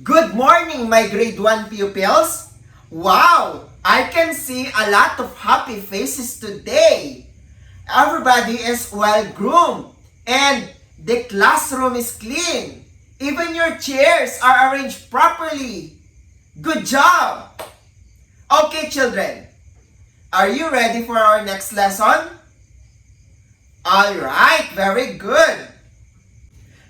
Good morning, my grade 1 pupils! Wow! I can see a lot of happy faces today. Everybody is well-groomed and the classroom is clean. Even your chairs are arranged properly. Good job! Okay, children. Are you ready for our next lesson? Alright, very good.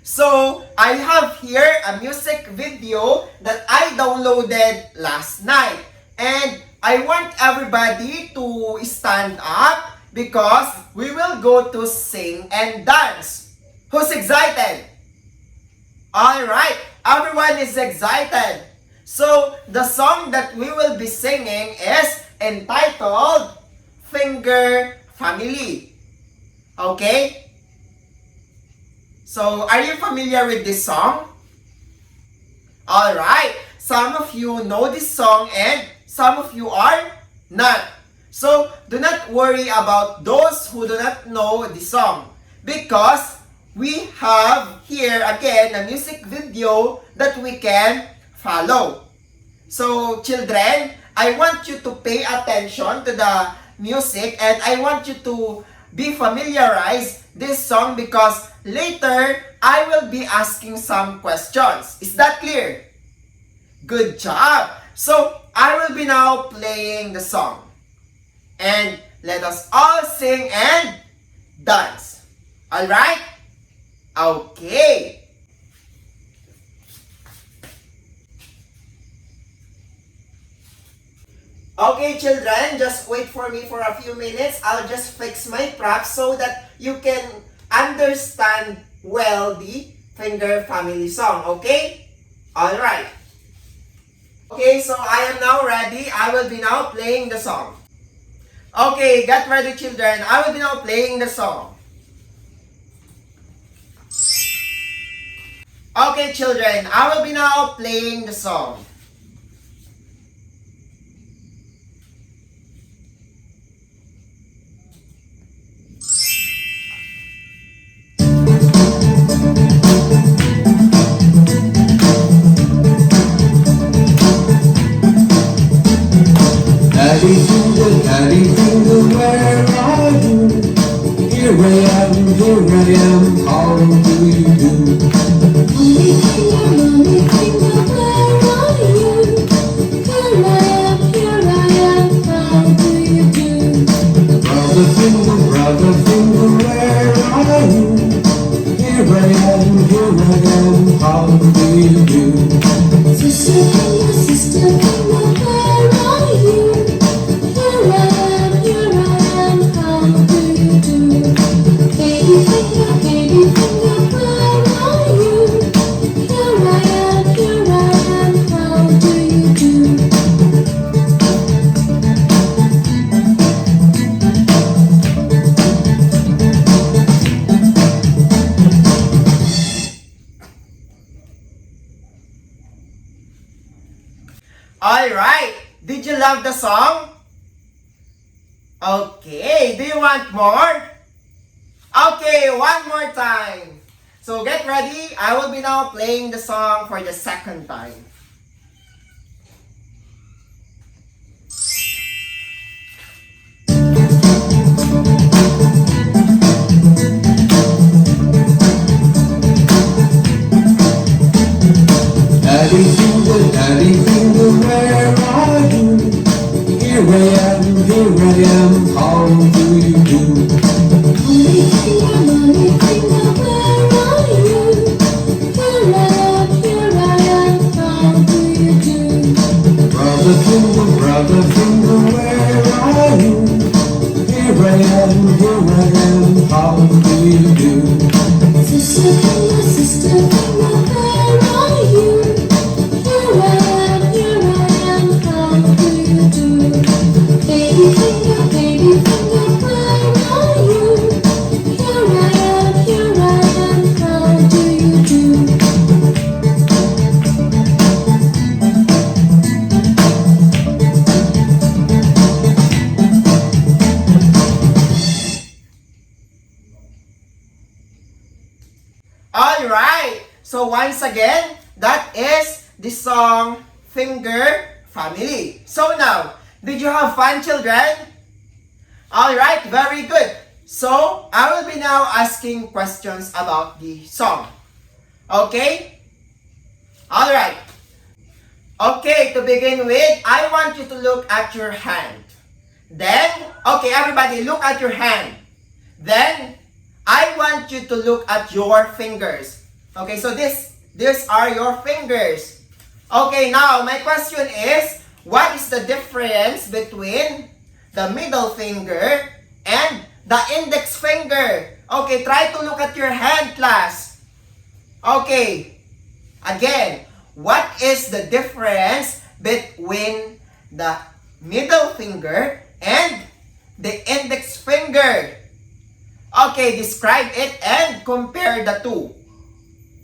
So, I have here a music video that I downloaded last night. And I want everybody to stand up because we will go to sing and dance. Who's excited? Alright, everyone is excited. So, the song that we will be singing is entitled Finger Family. Okay? So, are you familiar with this song? Alright, some of you know this song and some of you are not. So, do not worry about those who do not know the song because we have here again a music video that we can follow. So, children, I want you to pay attention to the music and I want you to be familiarized this song because later I will be asking some questions. Is that clear? Good job! So, I will be now playing the song. And let us all sing and dance. Alright? Okay. Okay, children, just wait for me for a few minutes. I'll just fix my props so that you can understand well the Finger Family song, okay? Alright. Okay, so I am now ready. I will be now playing the song. Okay, get ready, children. I will be now playing the song. Okay, children, I will be now playing the song. Daddy finger, where are you? Here I am, how do you do? Mommy finger, where are you? Here I am, how do you do? Brother finger, where are you? Here I am, how do you do? Sister finger, where are you? Here I am, how do you do? Baby finger, where are you? Here I am, how do you do? Alright, did you love the song? Okay, do you want more? Okay, one more time. So get ready, I will be now playing the song for the second time. Daddy finger, where are you? Here I am, how do you do? Mommy finger, where are you? Here I am, how do you do? Brother finger, where are you? Here I am, how do you do? Sister finger, where are you? Here I am, how do you do? Baby finger, where are you? Here I am, how do you do? Alright, so once again, that is the song Finger Family. So now, did you have fun, children? Alright, very good. So, I will be now asking questions about the song. Okay? Alright. Okay, to begin with, I want you to look at your hand. Then, okay, everybody, look at your hand. Then, I want you to look at your fingers. Okay, so these are your fingers. Okay, now, my question is, what is the difference between the middle finger and the index finger? Okay, try to look at your hand, class. Okay, again, what is the difference between the middle finger and the index finger? Okay, describe it and compare the two.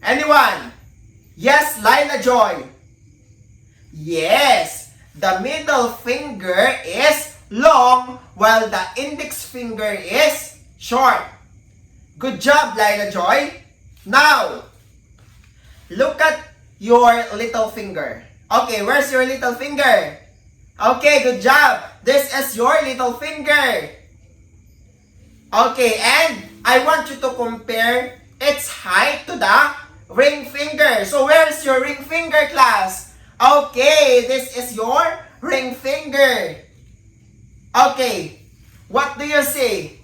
Anyone? Yes, Lila Joy. Yes, the middle finger is long while the index finger is short. Good job, Lila Joy. Now, look at your little finger. Okay, where's your little finger? Okay, good job. This is your little finger. Okay, and I want you to compare its height to the ring finger. So, where is your ring finger, class? Okay, this is your ring finger. Okay, what do you say?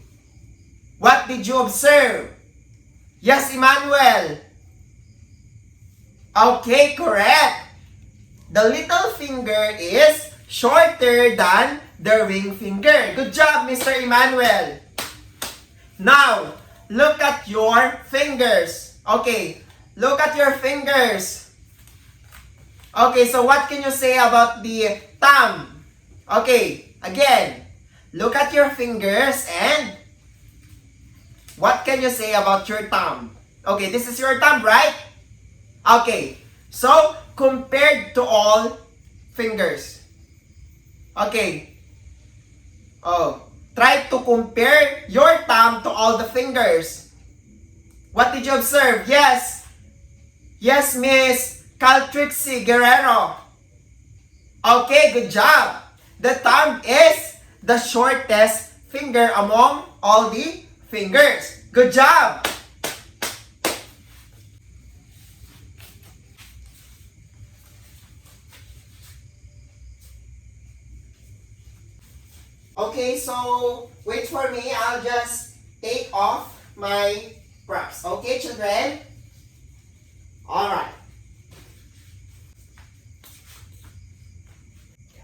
What did you observe? Yes, Emmanuel. Okay, correct. The little finger is shorter than the ring finger. Good job, Mr. Emmanuel. Now, look at your fingers. Okay, look at your fingers. Okay, so what can you say about the thumb? Okay, again, look at your fingers and what can you say about your thumb? Okay, this is your thumb, right? Okay, so compared to all fingers. Okay. Oh, try to compare your thumb to all the fingers. What did you observe? Yes. Yes, Miss Caltrixie Guerrero. Okay, good job. The thumb is the shortest finger among all the fingers. Good job. Okay, so wait for me. I'll just take off my props. Okay, children? Alright.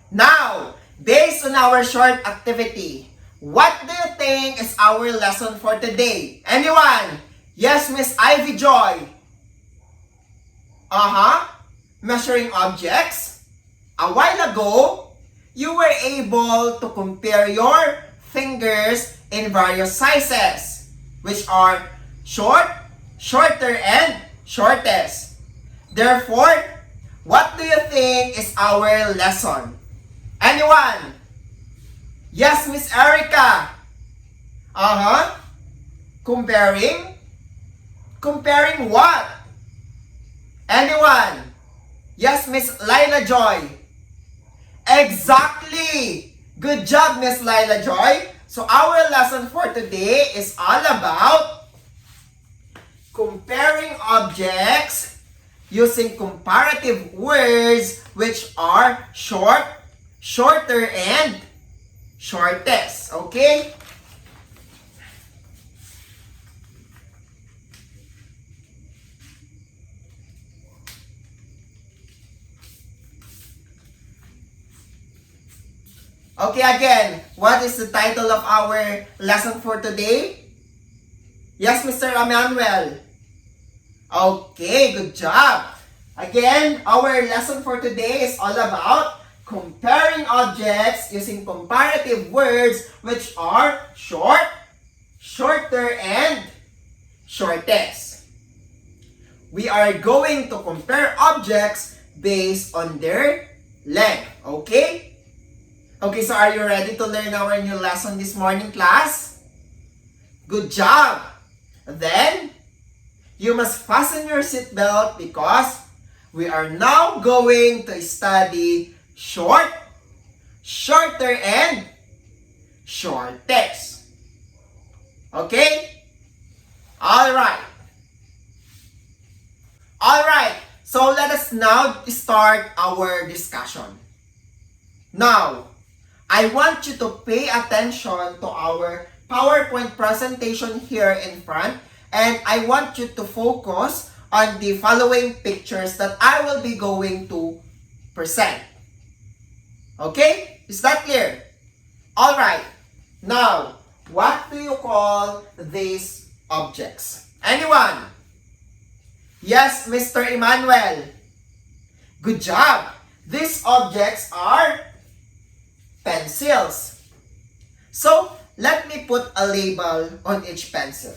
Now, based on our short activity, what do you think is our lesson for today? Anyone? Yes, Miss Ivy Joy. Measuring objects. A while ago, you were able to compare your fingers in various sizes, which are short, shorter, and shortest. Therefore, what do you think is our lesson? Anyone? Yes, Miss Erica. Comparing? Comparing what? Anyone? Yes, Miss Lila Joy. Exactly! Good job, Miss Lila Joy. So our lesson for today is all about comparing objects using comparative words which are short, shorter, and shortest. Okay? Okay, again, what is the title of our lesson for today? Yes, Mr. Emmanuel. Okay, good job. Again, our lesson for today is all about comparing objects using comparative words which are short, shorter, and shortest. We are going to compare objects based on their length. Okay? Okay, so are you ready to learn our new lesson this morning, class? Good job! Then, you must fasten your seatbelt because we are now going to study short, shorter, and shortest. Okay? Alright. Alright, so let us now start our discussion. Now, I want you to pay attention to our PowerPoint presentation here in front, and I want you to focus on the following pictures that I will be going to present. Okay? Is that clear? Alright. Now, what do you call these objects? Anyone? Yes, Mr. Emmanuel. Good job. These objects are pencils. So, let me put a label on each pencil.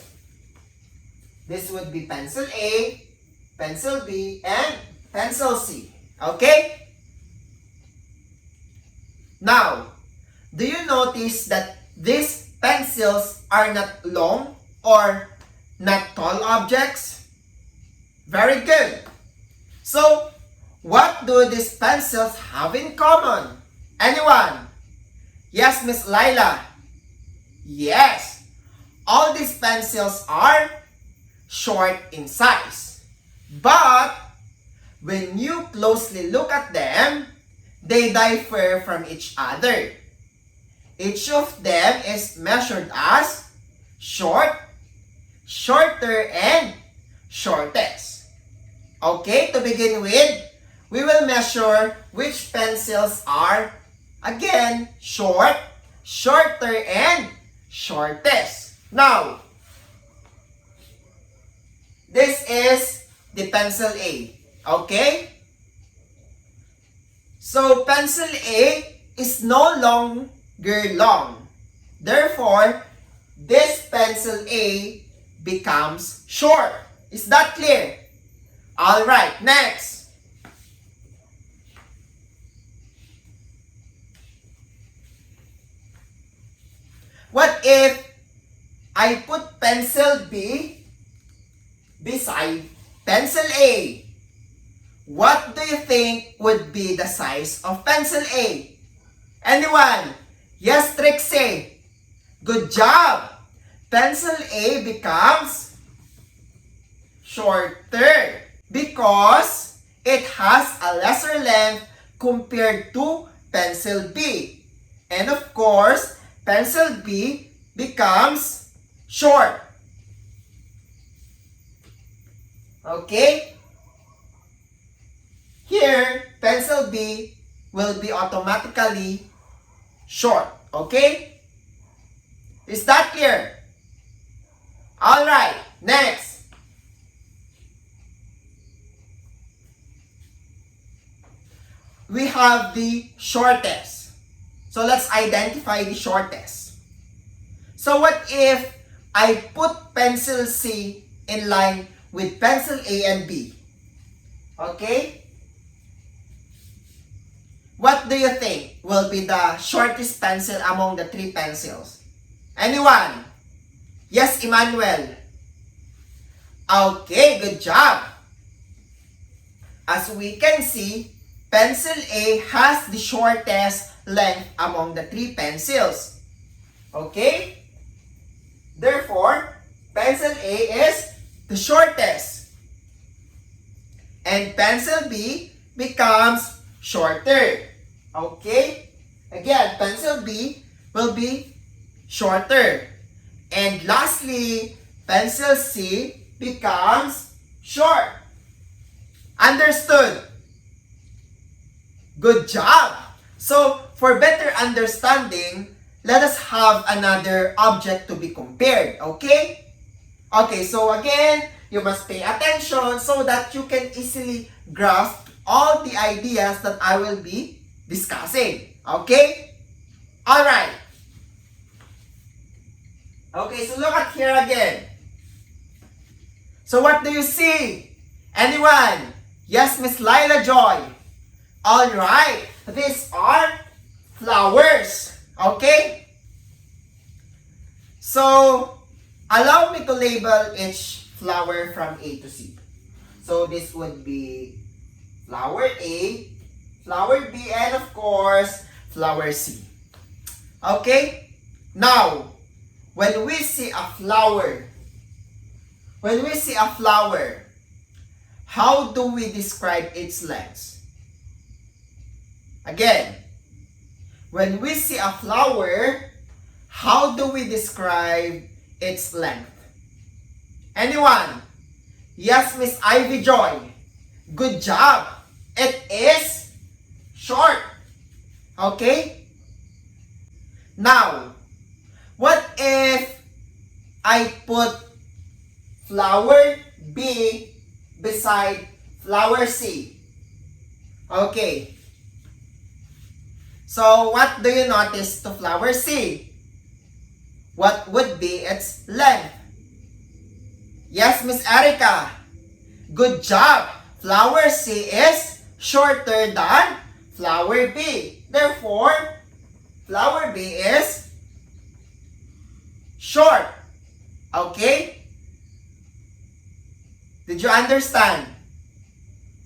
This would be pencil A, pencil B, and pencil C. Okay? Now, do you notice that these pencils are not long or not tall objects? Very good. So, what do these pencils have in common? Anyone? Yes, Miss Lila. Yes. All these pencils are short in size. But, when you closely look at them, they differ from each other. Each of them is measured as short, shorter, and shortest. Okay, to begin with, we will measure which pencils are, again, short, shorter, and shortest. Now, this is the pencil A. Okay? So, pencil A is no longer long. Therefore, this pencil A becomes short. Is that clear? Alright, next. What if I put pencil B beside pencil A? What do you think would be the size of pencil A? Anyone? Yes, Trixie. Good job. Pencil A becomes shorter because it has a lesser length compared to pencil B. And of course, pencil B becomes short. Okay? Here, pencil B will be automatically short. Okay? Is that clear? Alright, next. We have the shortest. So let's identify the shortest. So what if I put pencil C in line with pencil A and B? Okay? What do you think will be the shortest pencil among the three pencils? Anyone? Yes, Emmanuel. Okay, good job. As we can see, pencil A has the shortest length among the three pencils. Okay? Therefore, pencil A is the shortest. And pencil B becomes shorter. Okay? Again, pencil B will be shorter. And lastly, pencil C becomes short. Understood? Good job! So, for better understanding, let us have another object to be compared. Okay? Okay, so again, you must pay attention so that you can easily grasp all the ideas that I will be discussing. Okay? Alright. Okay, so look at here again. So what do you see? Anyone? Yes, Miss Lila Joy. Alright. These are flowers. Okay? So, allow me to label each flower from A to C. So, this would be Flower A, flower B, and of course, flower C. Okay? Now, when we see a flower, how do we describe its length? Again, when we see a flower, how do we describe its length? Anyone? Yes, Miss Ivy Joy. Good job. It is short. Okay? Now, what if I put flower B beside flower C? Okay. So, what do you notice to flower C? What would be its length? Yes, Miss Erica. Good job. Flower C is shorter than flower B. Therefore, flower B is short. Okay? Did you understand?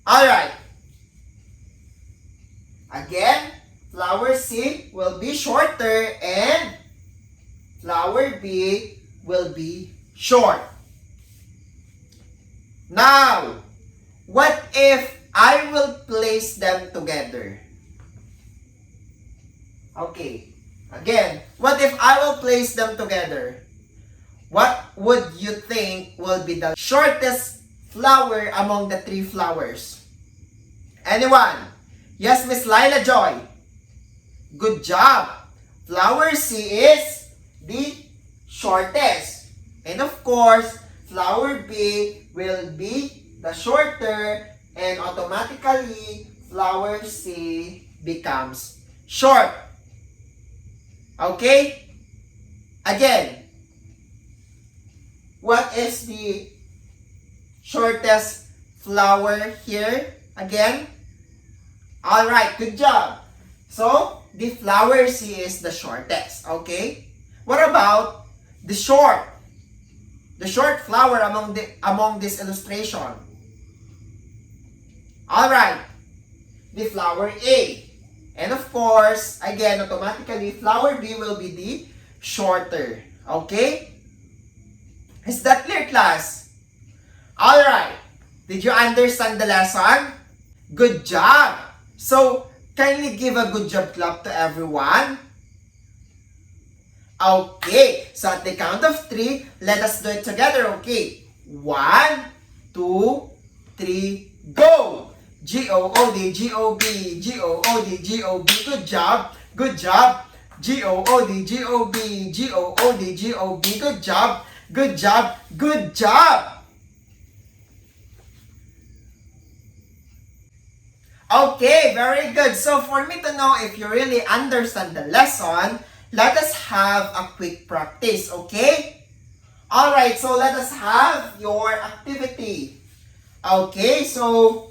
Alright. Again, flower C will be shorter and flower B will be short. Now, what if I will place them together? Okay. Again, what if I will place them together? What would you think will be the shortest flower among the three flowers? Anyone? Yes, Miss Lila Joy. Good job. Flower C is the shortest. And of course, flower B will be the shorter, and automatically flower C becomes short. Okay? Again, what is the shortest flower here? Again? Alright, good job. So, the flower C is the shortest. Okay? What about the short flower among this illustration? Alright, the flower A. And of course, again, automatically, flower B will be the shorter. Okay? Is that clear, class? Alright, did you understand the lesson? Good job! So, kindly give a good job clap to everyone. Okay, so at the count of 3, let us do it together, okay? 1, 2, 3, go! G-O-O-D, G-O-B, G-O-O-D, G-O-B, good job, good job. G-O-O-D, G-O-B, G-O-O-D, G-O-B, good job, good job, good job! Okay, very good. So for me to know if you really understand the lesson, let us have a quick practice, okay? Alright, so let us have your activity. Okay, so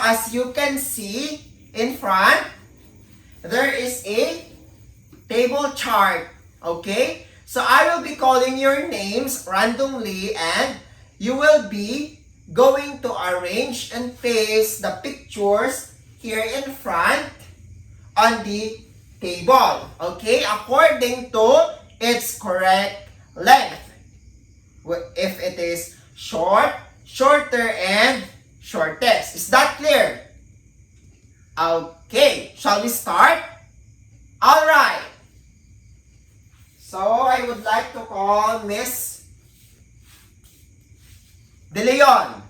as you can see in front, there is a table chart. Okay? So I will be calling your names randomly and you will be going to arrange and paste the pictures here in front on the table. Okay? According to its correct length. If it is short, shorter, and shortest. Is that clear? Okay. Shall we start? Alright. So, I would like to call Miss De Leon.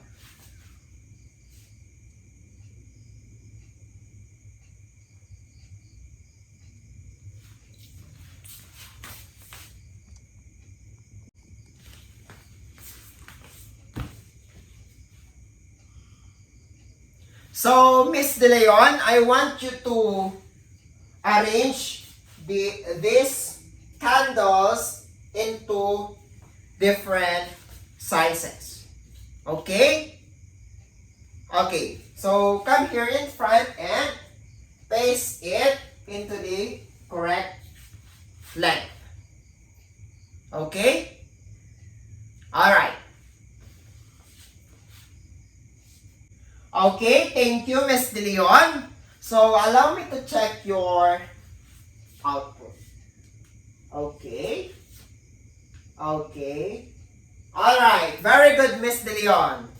So, Miss De Leon, I want you to arrange these candles into different sizes. Okay? Okay. So come here in front and paste it into the correct length. Okay? Alright. Okay, thank you, Miss De Leon. So allow me to check your output. Okay. Okay. Alright, very good, Miss De Leon.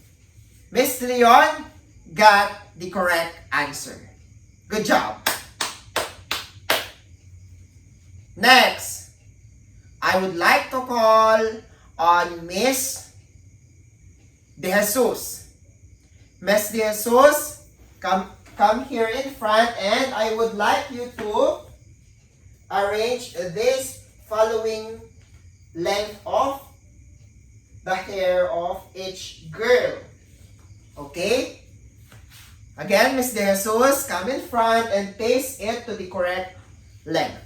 Miss De Leon got the correct answer. Good job. Next, I would like to call on Miss De Jesus. Miss De Jesus, come here in front, and I would like you to arrange this following length of the hair of each girl. Okay? Again, Miss De Jesus, come in front and paste it to the correct length.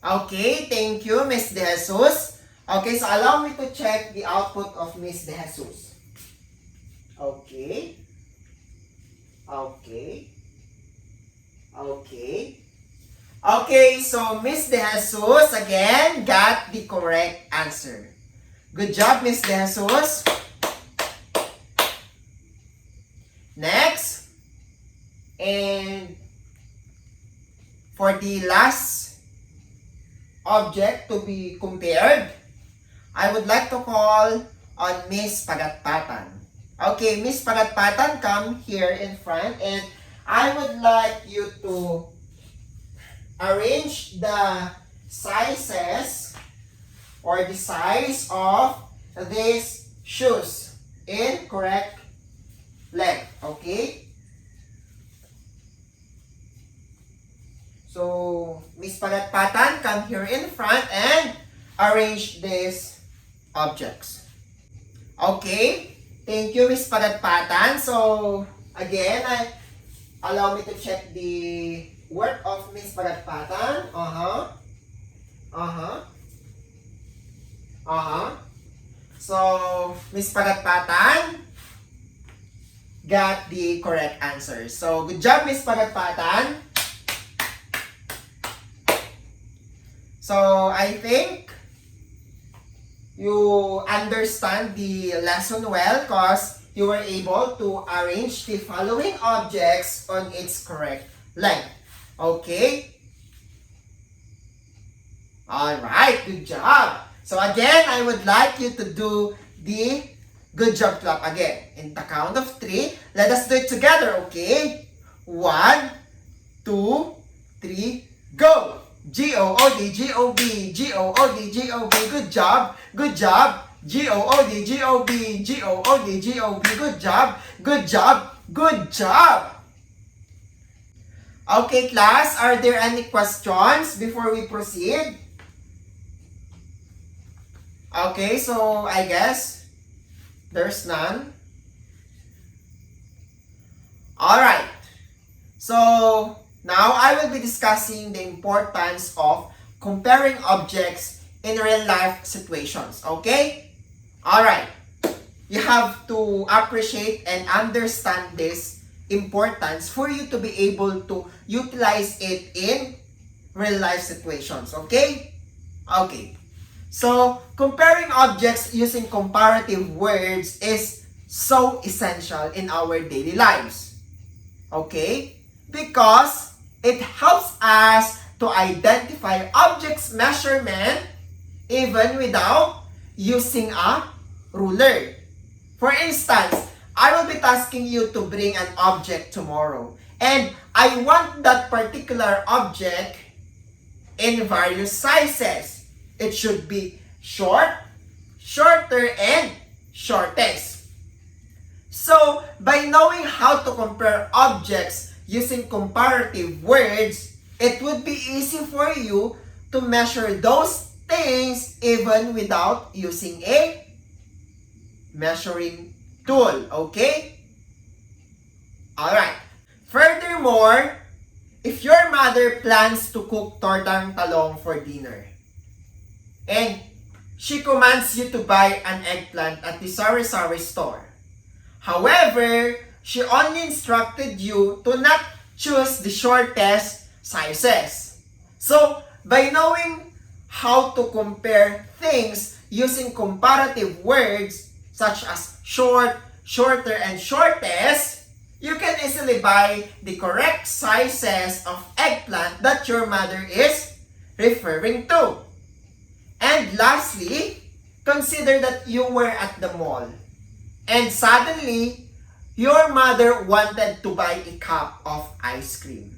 Okay, thank you, Miss De Jesus. Okay, so allow me to check the output of Miss De Jesus. Okay. Okay. Okay. Okay, so Miss De Jesus again got the correct answer. Good job, Miss De Jesus. Next, and for the last object to be compared, I would like to call on Miss Pagatpatan. Okay, Miss Pagatpatan, come here in front, and I would like you to arrange the sizes or the size of these shoes in correct length. Okay? So, Miss Pagatpatan, come here in front and arrange these objects. Okay? Thank you, Miss Pagatpatan. So, again, allow me to check the work of Miss Pagatpatan. So, Miss Pagatpatan got the correct answer. So, good job, Miss Pagatpatan. So, I think you understand the lesson well because you were able to arrange the following objects on its correct length. Okay? Alright, good job. So again, I would like you to do the good job clap again. In the count of 3, let us do it together, okay? 1, 2, 3, go! G-O-O-D, G-O-B, G-O-O-D, G-O-B, good job, good job. G-O-O-D, G-O-B, G-O-O-D, G-O-B, good job, good job, good job. Okay, class, are there any questions before we proceed? Okay, so I guess there's none. Alright, so now I will be discussing the importance of comparing objects in real life situations, okay? Alright, you have to appreciate and understand this importance for you to be able to utilize it in real life situations, okay? Okay, so comparing objects using comparative words is so essential in our daily lives, okay? Because it helps us to identify objects' measurement even without using a ruler. For instance, I will be tasking you to bring an object tomorrow, and I want that particular object in various sizes. It should be short, shorter, and shortest. So, by knowing how to compare objects using comparative words, it would be easy for you to measure those things even without using a measuring tool, okay? Alright. Furthermore, if your mother plans to cook tortang talong for dinner, and she commands you to buy an eggplant at the sari-sari store, However, she only instructed you to not choose the shortest sizes. So, by knowing how to compare things using comparative words such as short, shorter, and shortest, you can easily buy the correct sizes of eggplant that your mother is referring to. And lastly, consider that you were at the mall and suddenly your mother wanted to buy a cup of ice cream.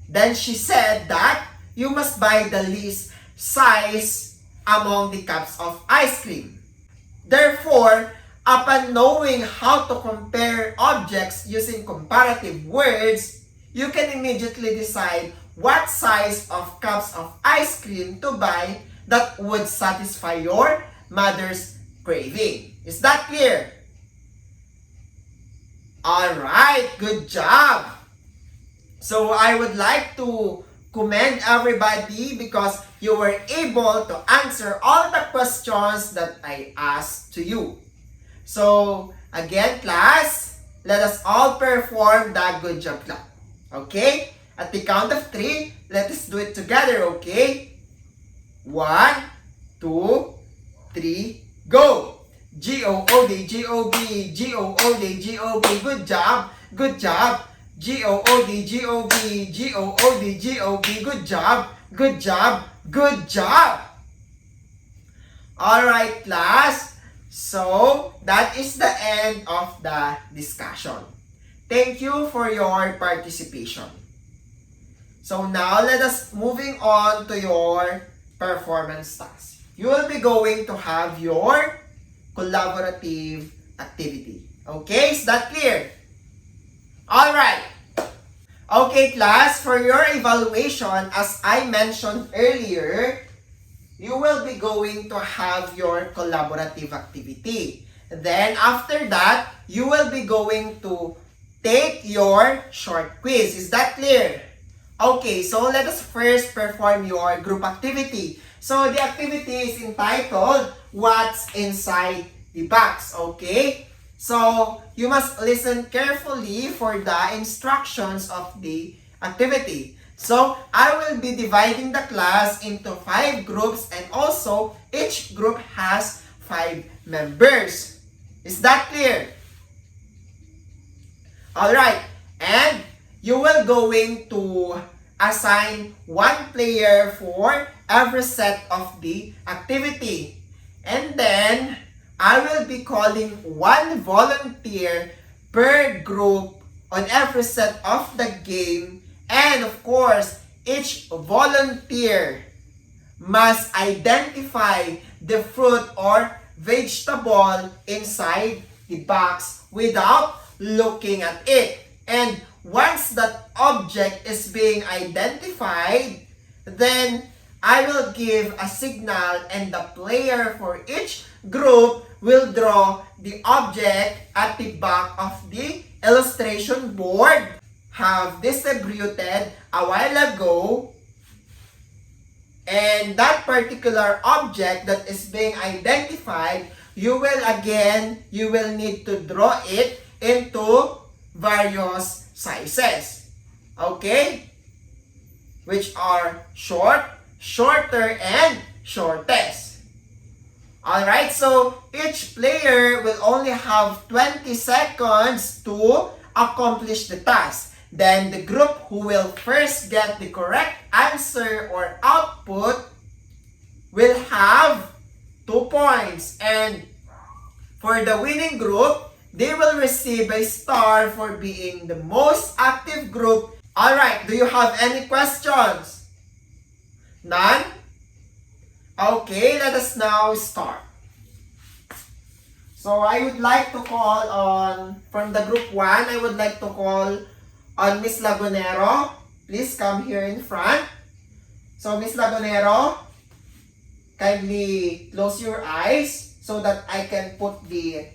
Then she said that you must buy the least size among the cups of ice cream. Therefore, upon knowing how to compare objects using comparative words, you can immediately decide what size of cups of ice cream to buy that would satisfy your mother's craving. Is that clear? Alright, good job! So I would like to commend everybody because you were able to answer all the questions that I asked to you. So again, class, let us all perform the good job clap. Okay? At the count of 3, let us do it together, okay? 1, 2, 3, go! G-O-O-D, G-O-B, G-O-O-D, G-O-B, good job, good job. G-O-O-D, G-O-B, G-O-O-D, G-O-B, good job, good job, good job. Alright, class. So, that is the end of the discussion. Thank you for your participation. So now, let us moving on to your performance task. You will be going to have your collaborative activity. Okay, is that clear? Alright. Okay, class, for your evaluation, as I mentioned earlier, you will be going to have your collaborative activity. Then, after that, you will be going to take your short quiz. Is that clear? Okay, so let us first perform your group activity. So, the activity is entitled, What's Inside the Box? Okay? So, you must listen carefully for the instructions of the activity. So, I will be dividing the class into 5 groups and also each group has 5 members. Is that clear? Alright, and you will going to assign 1 player for every set of the activity. And then, I will be calling 1 volunteer per group on every set of the game. And of course, each volunteer must identify the fruit or vegetable inside the box without looking at it. And once that object is being identified, then I will give a signal and the player for each group will draw the object at the back of the illustration board have distributed a while ago. And that particular object that is being identified, you will need to draw it into various sizes. Okay? Which are short, shorter, and shortest. Alright, so each player will only have 20 seconds to accomplish the task. Then the group who will first get the correct answer or output will have 2 points. And for the winning group, they will receive a star for being the most active group. Alright, do you have any questions? None? Okay, let us now start. So I would like to call on, from the group 1, I would like to call on Miss Lagunero. Please come here in front. So Miss Lagunero, kindly close your eyes so that I can put the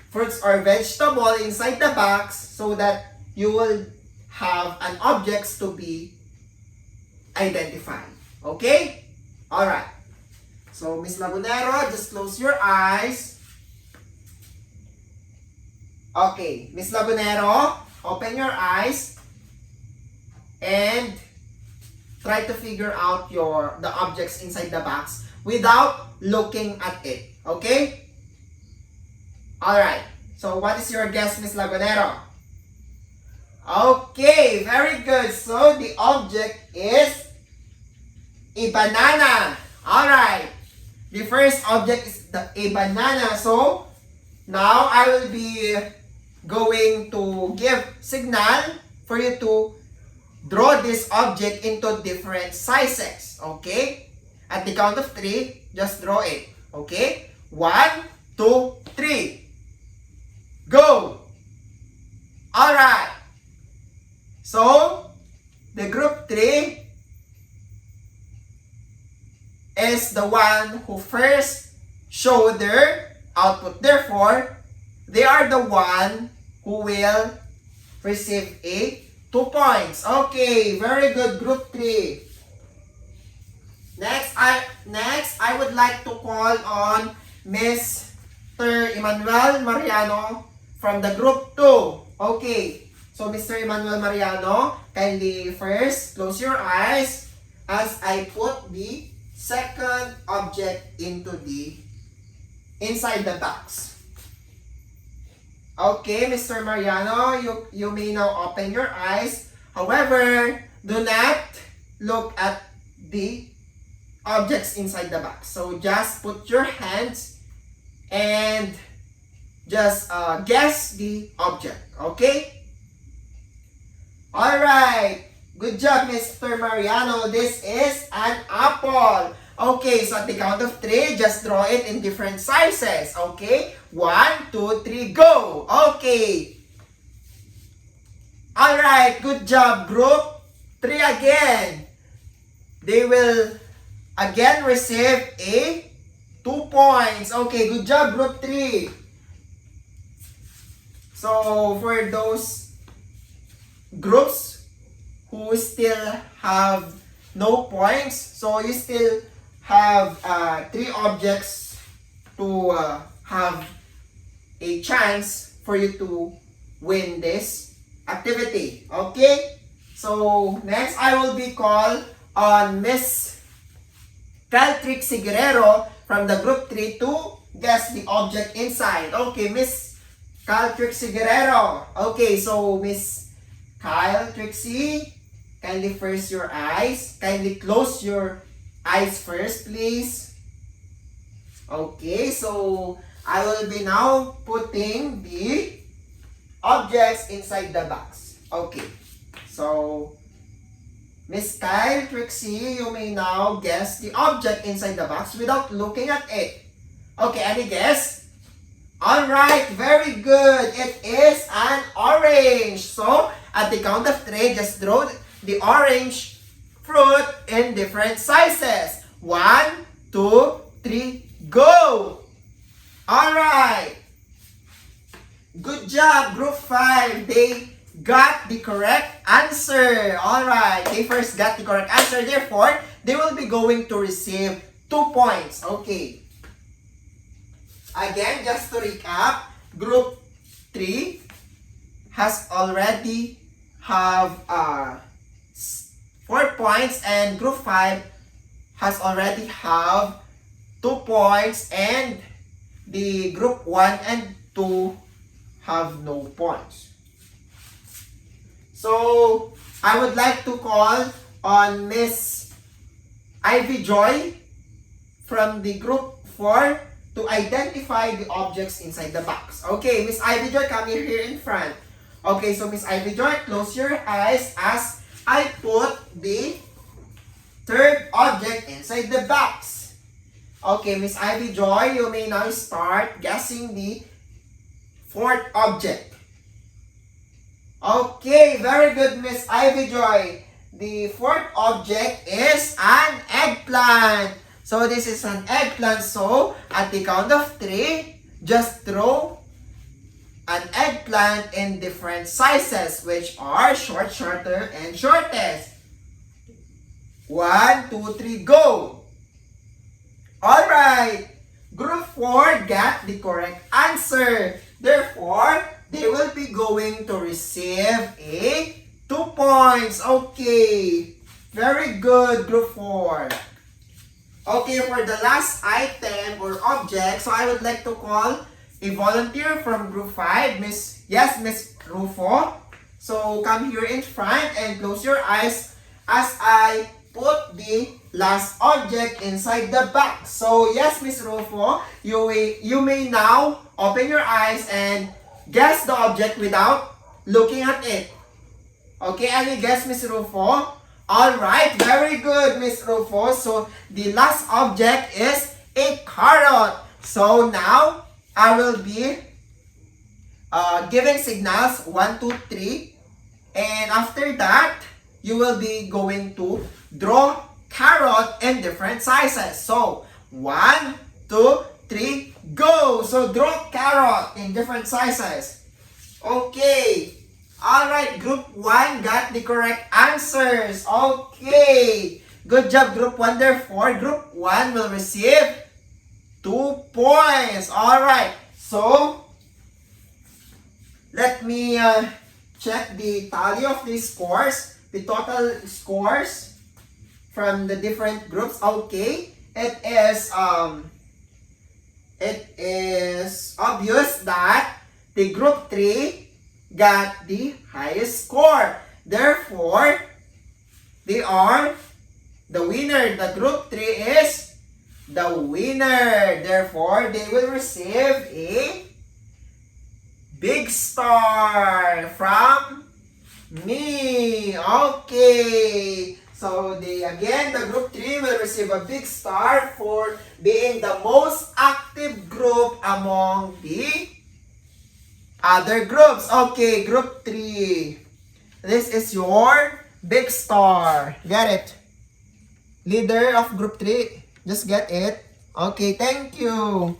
fruits or vegetable inside the box so that you will have an objects to be identified. Okay? Alright. So, Miss Lagunero, just close your eyes. Okay, Miss Lagunero, open your eyes and try to figure out the objects inside the box without looking at it. Okay? Alright. So what is your guess, Miss Lagunero? Okay, very good. So the object is a banana. Alright. The first object is a banana. So now I will be going to give signal for you to draw this object into different sizes. Okay? At the count of 3, just draw it. Okay? 1, 2, 3. Go! Alright. So, the group 3 is the one who first showed their output. Therefore, they are the one who will receive 2 points. Okay, very good, group 3. Next, I would like to call on Mr. Emmanuel Mariano from the group 2. Okay, so Mr. Emmanuel Mariano, kindly first close your eyes as I put the second object inside the box. Okay, Mr. Mariano, you may now open your eyes. However, do not look at the objects inside the box. So just put your hands and just guess the object. Okay? Alright. Good job, Mr. Mariano. This is an apple. Okay, so at the count of 3, just draw it in different sizes. Okay? 1, 2, 3, go! Okay. Alright, good job, group 3 again. They will again receive 2 points. Okay, good job, group 3. So, for those groups who still have no points, so you still have 3 objects to have a chance for you to win this activity. Okay? So, next I will be called on Miss Caltrix Guerrero from the group 3 to guess the object inside. Okay, Miss Caltrix Guerrero. Okay, so Miss Kyle Trixie, kindly first your eyes. Kindly close your eyes first, please. Okay, so I will be now putting the objects inside the box. Okay, so Miss Kyle Trixie, you may now guess the object inside the box without looking at it. Okay, any guess? Alright, very good. It is an orange. So, at the count of 3, just draw the orange fruit in different sizes. 1, 2, 3, go! Alright. Good job, group 5. They got the correct answer. Alright, they first got the correct answer. Therefore, they will be going to receive 2 points. Okay. Again, just to recap, group 3 has already have 4 points and group 5 has already have 2 points and the group 1 and 2 have no points. So, I would like to call on Miss Ivy Joy from the group 4 to identify the objects inside the box. Okay, Miss Ivy Joy, come here in front. Okay, so Miss Ivy Joy, close your eyes as I put the third object inside the box. Okay, Miss Ivy Joy, you may now start guessing the fourth object. Okay, very good, Miss Ivy Joy. The fourth object is an eggplant. So this is an eggplant. So at the count of 3, just throw an eggplant in different sizes, which are short, shorter, and shortest. 1, 2, 3, go! Alright, group 4 got the correct answer. Therefore, they will be going to receive a 2 points. Okay. Very good, group 4. Okay, for the last item or object, so I would like to call a volunteer from group 5, Miss Rufo. So come here in front and close your eyes as I put the last object inside the box. So yes, Miss Rufo, you may now open your eyes and guess the object without looking at it. Okay, any guess, Miss Rufo? Alright, very good, Miss Rufo. So the last object is a carrot. So now I will be giving signals 1, 2, 3. And after that, you will be going to draw carrot in different sizes. So 1, 2, 3, go! So draw carrot in different sizes. Okay. Alright, group 1 got the correct answers. Okay. Good job, group 1. Therefore, group 1 will receive 2 points. Alright. So, let me check the tally of the scores. The total scores from the different groups. Okay. It is obvious that the group 3 got the highest score. Therefore, they are the winner. The group 3 is the winner. Therefore, they will receive a big star from me. Okay. So, the group 3 will receive a big star for being the most active group among the other groups. Okay, group 3. This is your big star. Get it? Leader of group 3. Just get it. Okay, thank you.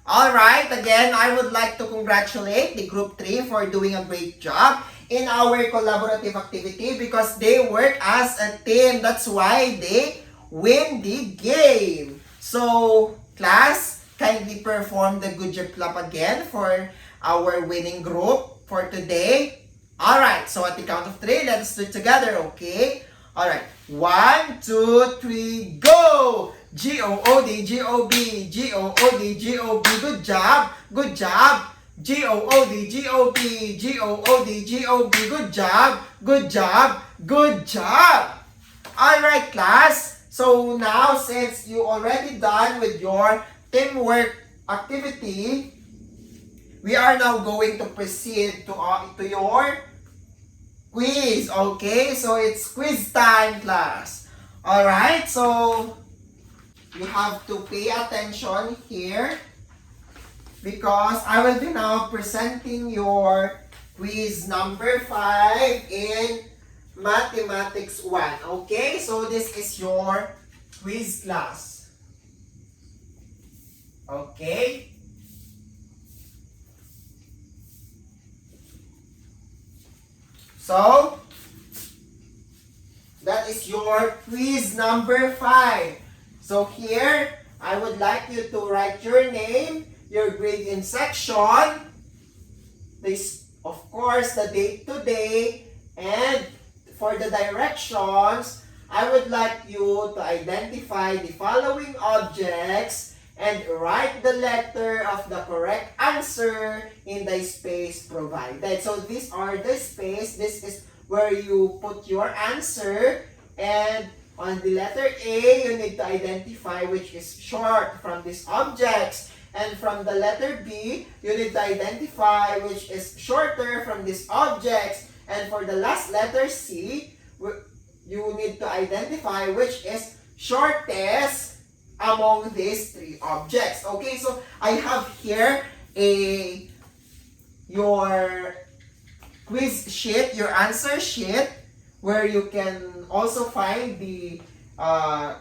Alright, again, I would like to congratulate the group 3 for doing a great job in our collaborative activity because they work as a team. That's why they win the game. So, class, kindly perform the good job clap again for our winning group for today. Alright, so at the count of 3, let's do it together, okay? Alright, 1, 2, 3, go! G-O-O-D, G-O-B, G-O-O-D, G-O-B, good job, good job. G-O-O-D, G-O-B, G-O-O-D, G-O-B, good job, good job, good job. Alright, class. So now, since you already done with your teamwork activity, we are now going to proceed to your quiz. Okay, so it's quiz time, class. Alright, so you have to pay attention here because I will be now presenting your quiz number 5 in Mathematics 1. Okay, so this is your quiz class. Okay. So, that is your quiz number 5. So here, I would like you to write your name, your grade in section, this, of course, the date today, and for the directions, I would like you to identify the following objects and write the letter of the correct answer in the space provided. So these are the space. This is where you put your answer, and on the letter A, you need to identify which is short from these objects. And from the letter B, you need to identify which is shorter from these objects. And for the last letter C, you need to identify which is shortest among these 3 objects. Okay, so I have here your quiz sheet, your answer sheet, where you can also find the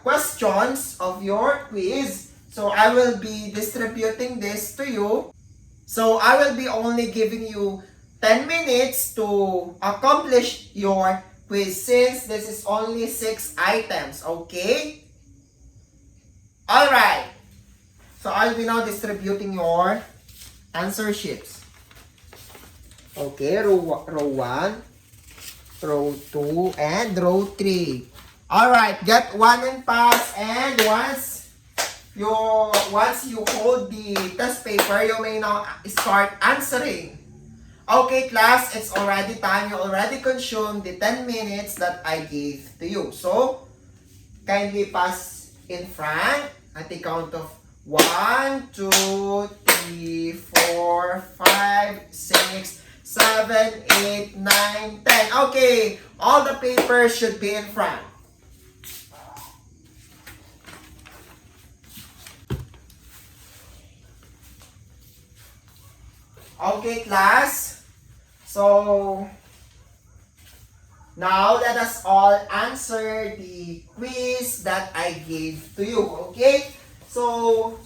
questions of your quiz. So I will be distributing this to you. So I will be only giving you 10 minutes to accomplish your quiz since this is only 6 items, okay? Alright. So I'll be now distributing your answer sheets. Okay, row 1, row 2, and row 3. Alright, get 1 and pass, and once you hold the test paper, you may now start answering. Okay, class, it's already time. You already consumed the 10 minutes that I gave to you. So, kindly pass in front at the count of 1, 2, 3, 4, 5, 6, 7, 8, 9, 10. Okay, all the papers should be in front. Okay, class. So, now let us all answer the quiz that I gave to you. Okay? So,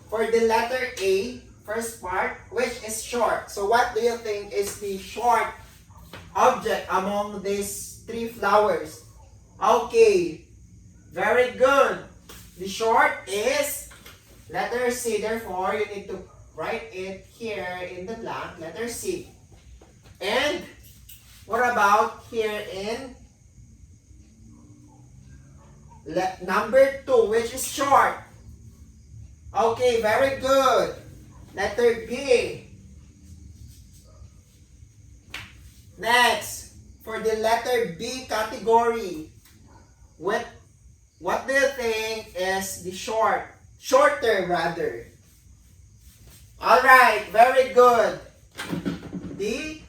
for the letter A, first part, which is short. So, what do you think is the short object among these 3 flowers? Okay. Very good. The short is letter C. Therefore, you need to write it here in the blank, letter C. And what about here in number 2, which is short? Okay, very good. Letter B. Next, for the letter B category, what do you think is the shorter rather? Alright, very good. The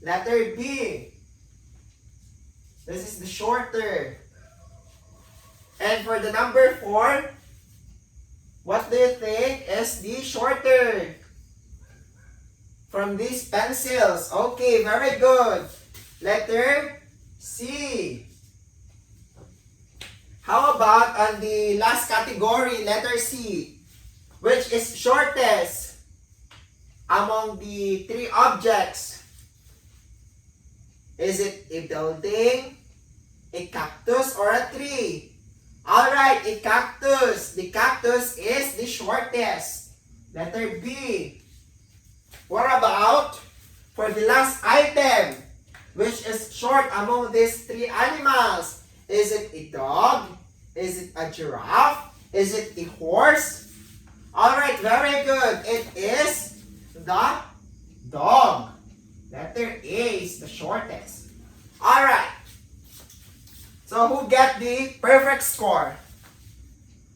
letter B. This is the shorter. And for the number 4, what do you think is the shorter from these pencils? Okay, very good. Letter C. How about on the last category, letter C, which is shortest among the 3 objects? Is it a building, a cactus, or a tree? Alright, a cactus. The cactus is the shortest. Letter B. What about for the last item, which is short among these 3 animals? Is it a dog? Is it a giraffe? Is it a horse? Alright, very good. It is the dog. Letter A is the shortest. Alright. So who get the perfect score?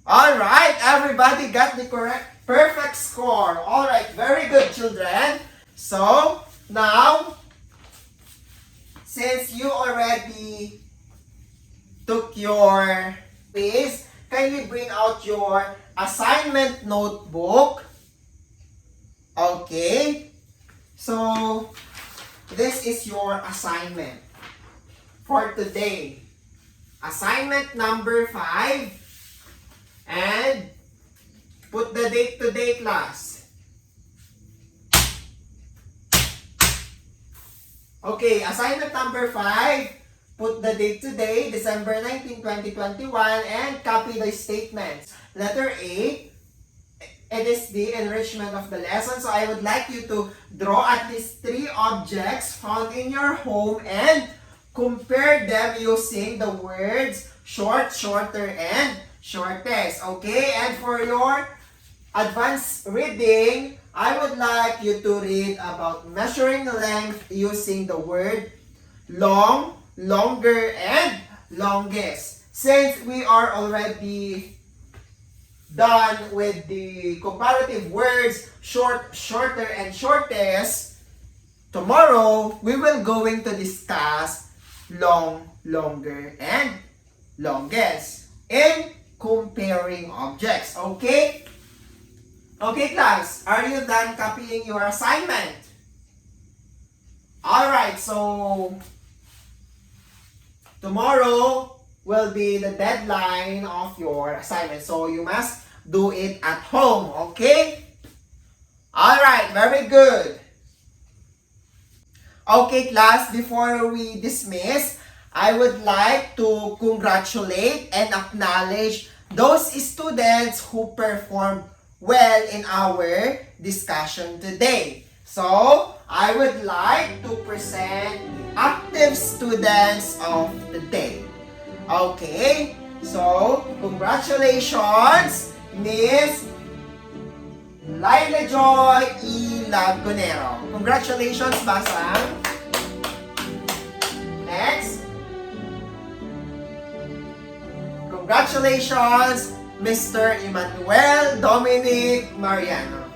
Alright, everybody got the correct perfect score. Alright, very good, children. So, now, since you already took your quiz, kindly bring out your assignment notebook. Okay. So, this is your assignment for today. Assignment number 5. And put the date today, class. Okay, assignment number 5. Put the date today, December 19, 2021, and copy the statements. Letter A, it is the enrichment of the lesson. So I would like you to draw at least 3 objects found in your home and compare them using the words short, shorter, and shortest. Okay? And for your advanced reading, I would like you to read about measuring length using the word long, longer, and longest. Since we are already done with the comparative words short, shorter, and shortest, tomorrow we will going to discuss long, longer, and longest in comparing objects. Okay? Okay, class, are you done copying your assignment? Alright, so tomorrow will be the deadline of your assignment. So you must do it at home, okay? Alright, very good. Okay, class, before we dismiss, I would like to congratulate and acknowledge those students who performed well in our discussion today. So, I would like to present the active students of the day. Okay, so congratulations, Miss Laila Joy E. Lagunero. Congratulations, Basang. Next. Congratulations, Mr. Emmanuel Dominic Mariano.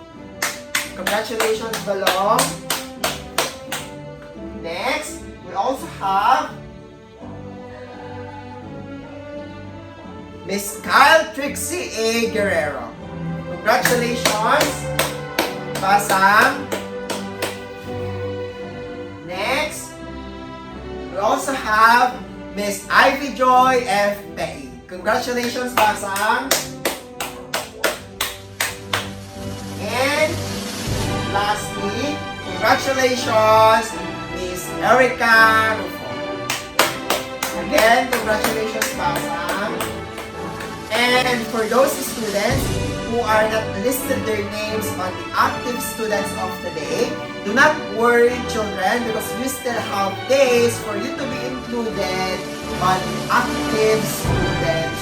Congratulations, Balong. Next, we also have Miss Kyle Trixie A. Guerrero. Congratulations, Basang. Next, we also have Miss Ivy Joy F. Pei. Congratulations, Basang. And lastly, congratulations, Miss Erica Rufo. Again, congratulations, Basang. And for those students who are not listed their names on the active students of the day, do not worry, children, because we still have days for you to be included on the active students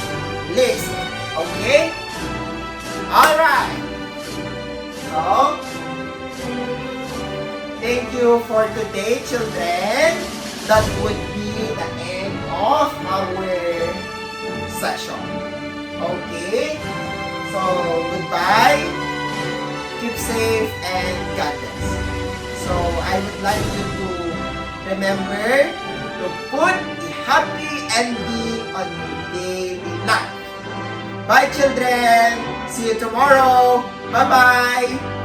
list. Okay? Alright. So, thank you for today, children. That would be the end of our session. Okay? So, goodbye. Keep safe and God bless. So, I would like you to remember to put the happy ending on your daily life. Bye, children. See you tomorrow. Bye-bye.